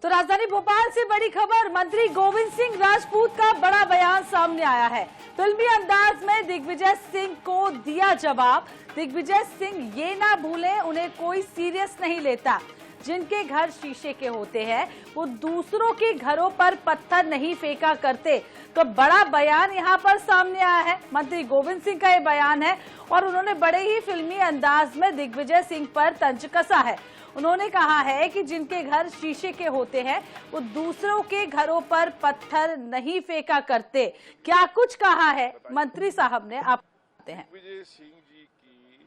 तो राजधानी भोपाल से बड़ी खबर, मंत्री गोविंद सिंह राजपूत का बड़ा बयान सामने आया है। फिल्मी अंदाज में दिग्विजय सिंह को दिया जवाब। दिग्विजय सिंह ये ना भूलें, उन्हें कोई सीरियस नहीं लेता। जिनके घर शीशे के होते हैं वो दूसरों के घरों पर पत्थर नहीं फेंका करते। तो बड़ा बयान यहाँ पर सामने आया है, मंत्री गोविंद सिंह का ये बयान है और उन्होंने बड़े ही फिल्मी अंदाज में दिग्विजय सिंह पर तंज कसा है। उन्होंने कहा है कि जिनके घर शीशे के होते हैं वो दूसरों के घरों पर पत्थर नहीं फेंका करते। क्या कुछ कहा है मंत्री साहब ने, आप हैं। दिग्विजय सिंह जी की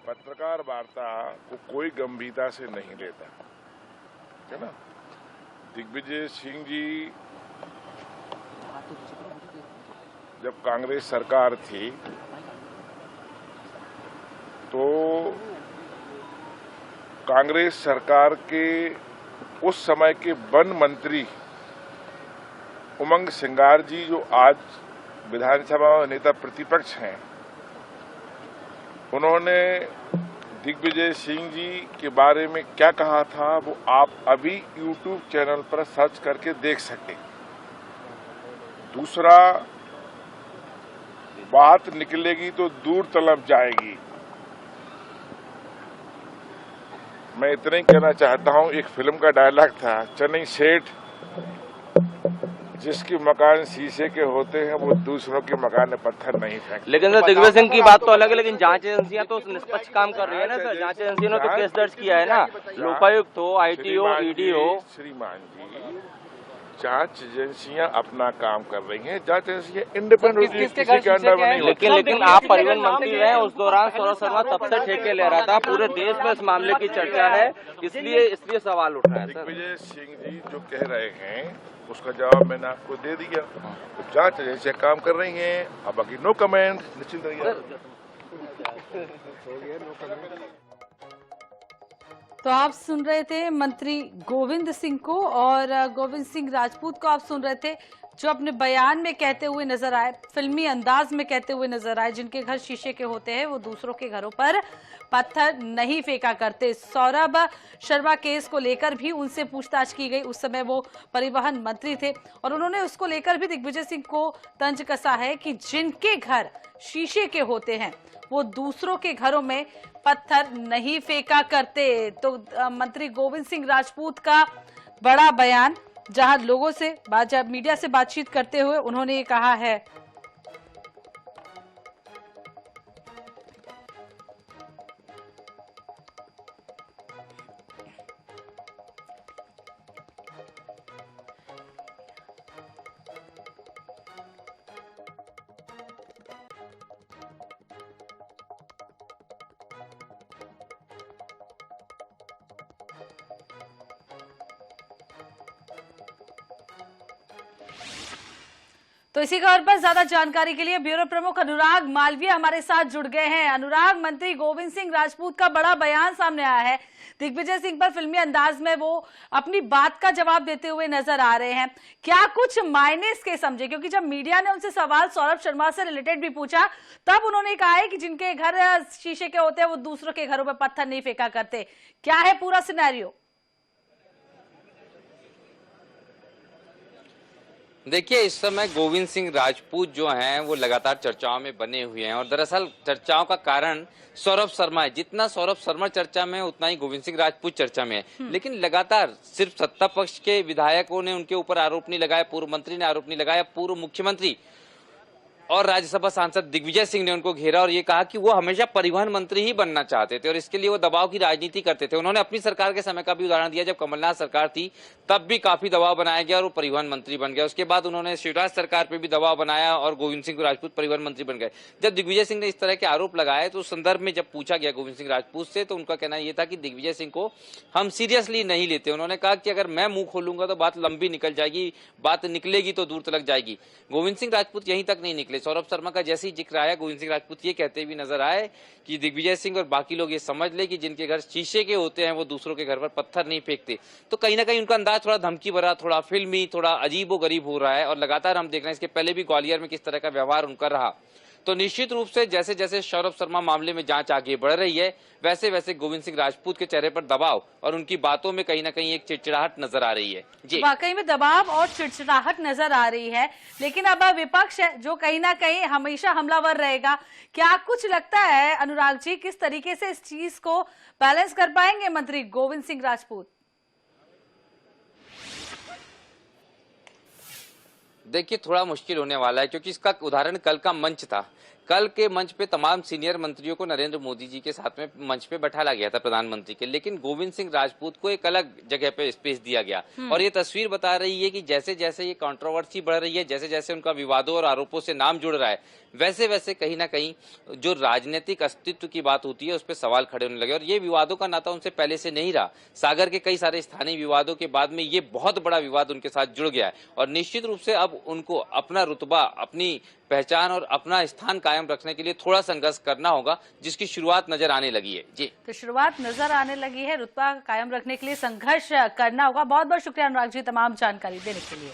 पत्रकार वार्ता को कोई गंभीरता से नहीं लेता है ना। दिग्विजय सिंह जी जब कांग्रेस सरकार थी तो कांग्रेस सरकार के उस समय के वन मंत्री उमंग सिंगार जी, जो आज विधानसभा में नेता प्रतिपक्ष हैं, उन्होंने दिग्विजय सिंह जी के बारे में क्या कहा था वो आप अभी YouTube चैनल पर सर्च करके देख सकते। दूसरा, बात निकलेगी तो दूर तलब जाएगी। मैं इतना ही कहना चाहता हूं, एक फिल्म का डायलॉग था, चन्नई सेठ जिसके मकान शीशे के होते हैं वो दूसरों के मकान में पत्थर नहीं फेंकते। लेकिन सर दिग्विजय सिंह की बात तो अलग है, लेकिन जांच एजेंसियां तो निष्पक्ष काम कर रही है ना सर। जांच एजेंसियों ने तो केस दर्ज किया है ना, लोकायुक्त हो, IT हो, ED हो। श्रीमान जी, जांच एजेंसियां अपना काम कर रही हैं। जांच एजेंसियां इंडिपेंडेंट किसी के अंडर में नहीं होती। लेकिन आप परिवहन मंत्री रहे, उस दौरान सौरभ शर्मा तब से ठेके ले रहा था। पूरे देश में इस मामले की चर्चा है, इसलिए सवाल उठ रहा है। दिग्विजय सिंह जी जो कह रहे हैं उसका जवाब मैंने आपको दे दिया। तो जांच एजेंसियां काम कर रही हैं, अब बाकी नो कमेंट, निश्चिंत रहिए। तो आप सुन रहे थे मंत्री गोविंद सिंह को, और गोविंद सिंह राजपूत को आप सुन रहे थे, जो अपने बयान में कहते हुए नजर आए, फिल्मी अंदाज में कहते हुए नजर आए, जिनके घर शीशे के होते हैं वो दूसरों के घरों पर पत्थर नहीं फेंका करते। सौरभ शर्मा केस को लेकर भी उनसे पूछताछ की गई, उस समय वो परिवहन मंत्री थे, और उन्होंने उसको लेकर भी दिग्विजय सिंह को तंज कसा है कि जिनके घर शीशे के होते हैं वो दूसरों के घरों में पत्थर नहीं फेंका करते। तो मंत्री गोविंद सिंह राजपूत का बड़ा बयान, जहां लोगों से मीडिया से बातचीत करते हुए उन्होंने ये कहा है। तो इसी खबर पर ज्यादा जानकारी के लिए ब्यूरो प्रमुख अनुराग मालवीय हमारे साथ जुड़ गए हैं। अनुराग, मंत्री गोविंद सिंह राजपूत का बड़ा बयान सामने आया है। दिग्विजय सिंह पर फिल्मी अंदाज में वो अपनी बात का जवाब देते हुए नजर आ रहे हैं। क्या कुछ मायने इसके समझे? क्योंकि जब मीडिया ने उनसे सवाल सौरभ शर्मा से रिलेटेड भी पूछा, तब उन्होंने कहा है कि जिनके घर शीशे के होते हैं वो दूसरों के घरों पर पत्थर नहीं फेंका करते। क्या है पूरा सिनेरियो? देखिए, इस समय गोविंद सिंह राजपूत जो हैं वो लगातार चर्चाओं में बने हुए हैं, और दरअसल चर्चाओं का कारण सौरभ शर्मा है। जितना सौरभ शर्मा चर्चा में है उतना ही गोविंद सिंह राजपूत चर्चा में है। लेकिन लगातार सिर्फ सत्ता पक्ष के विधायकों ने उनके ऊपर आरोप नहीं लगाया, पूर्व मंत्री ने आरोप नहीं लगाया, पूर्व मुख्यमंत्री और राज्यसभा सांसद दिग्विजय सिंह ने उनको घेरा और ये कहा कि वो हमेशा परिवहन मंत्री ही बनना चाहते थे और इसके लिए वो दबाव की राजनीति करते थे। उन्होंने अपनी सरकार के समय का भी उदाहरण दिया, जब कमलनाथ सरकार थी तब भी काफी दबाव बनाया गया और वो परिवहन मंत्री बन गया। उसके बाद उन्होंने शिवराज सरकार पर भी दबाव बनाया और गोविंद सिंह राजपूत परिवहन मंत्री बन गए। जब दिग्विजय सिंह ने इस तरह के आरोप लगाए तो उस संदर्भ में जब पूछा गया गोविंद सिंह राजपूत से, तो उनका कहना यह था कि दिग्विजय सिंह को हम सीरियसली नहीं लेते। उन्होंने कहा कि अगर मैं मुंह खोलूंगा तो बात लंबी निकल जाएगी, बात निकलेगी तो दूर तक जाएगी। गोविंद सिंह राजपूत यहीं तक नहीं निकले। सौरभ शर्मा का जैसे ही जिक्र आया, गोविंद सिंह राजपूत ये कहते भी नजर आए कि दिग्विजय सिंह और बाकी लोग ये समझ ले कि जिनके घर शीशे के होते हैं वो दूसरों के घर पर पत्थर नहीं फेंकते। तो कहीं ना कहीं उनका अंदाज थोड़ा धमकी भरा, थोड़ा फिल्मी, थोड़ा अजीबो गरीब हो रहा है और लगातार हम देख रहे हैं। इसके पहले भी ग्वालियर में किस तरह का व्यवहार उनका रहा। तो निश्चित रूप से जैसे जैसे सौरभ शर्मा मामले में जांच आगे बढ़ रही है, वैसे वैसे गोविंद सिंह राजपूत के चेहरे पर दबाव और उनकी बातों में कहीं ना कहीं एक चिड़चिड़ाहट नजर आ रही है। जी, वाकई में दबाव और चिड़चिड़ाहट नजर आ रही है, लेकिन अब विपक्ष है जो कहीं ना कहीं हमेशा हमलावर रहेगा। क्या कुछ लगता है अनुराग जी, किस तरीके से इस चीज को बैलेंस कर पाएंगे मंत्री गोविंद सिंह राजपूत? देखिए थोड़ा मुश्किल होने वाला है, क्योंकि इसका उदाहरण कल का मंच था। कल के मंच पे तमाम सीनियर मंत्रियों को नरेंद्र मोदी जी के साथ में मंच पे बैठाला गया था, प्रधानमंत्री के, लेकिन गोविंद सिंह राजपूत को एक अलग जगह पे स्पेस दिया गया। और ये तस्वीर बता रही है कि जैसे जैसे ये कंट्रोवर्सी बढ़ रही है, जैसे जैसे उनका विवादों और आरोपों से नाम जुड़ रहा है, वैसे वैसे कहीं ना कहीं जो राजनीतिक अस्तित्व की बात होती है उस पर सवाल खड़े होने लगे। और ये विवादों का नाता उनसे पहले से नहीं रहा, सागर के कई सारे स्थानीय विवादों के बाद में ये बहुत बड़ा विवाद उनके साथ जुड़ गया है। और निश्चित रूप से अब उनको अपना रुतबा, अपनी पहचान और अपना स्थान कायम रखने के लिए थोड़ा संघर्ष करना होगा, जिसकी शुरुआत नजर आने लगी है। जी, तो शुरुआत नजर आने लगी है, रुतबा कायम रखने के लिए संघर्ष करना होगा। बहुत बहुत शुक्रिया अनुराग जी तमाम जानकारी देने के लिए।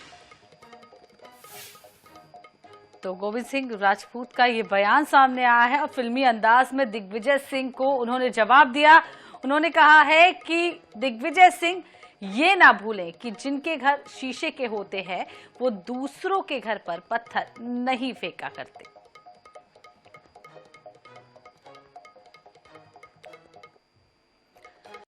तो गोविंद सिंह राजपूत का ये बयान सामने आया है और फिल्मी अंदाज में दिग्विजय सिंह को उन्होंने जवाब दिया। उन्होंने कहा है कि दिग्विजय सिंह ये ना भूलें कि जिनके घर शीशे के होते हैं वो दूसरों के घर पर पत्थर नहीं फेंका करते।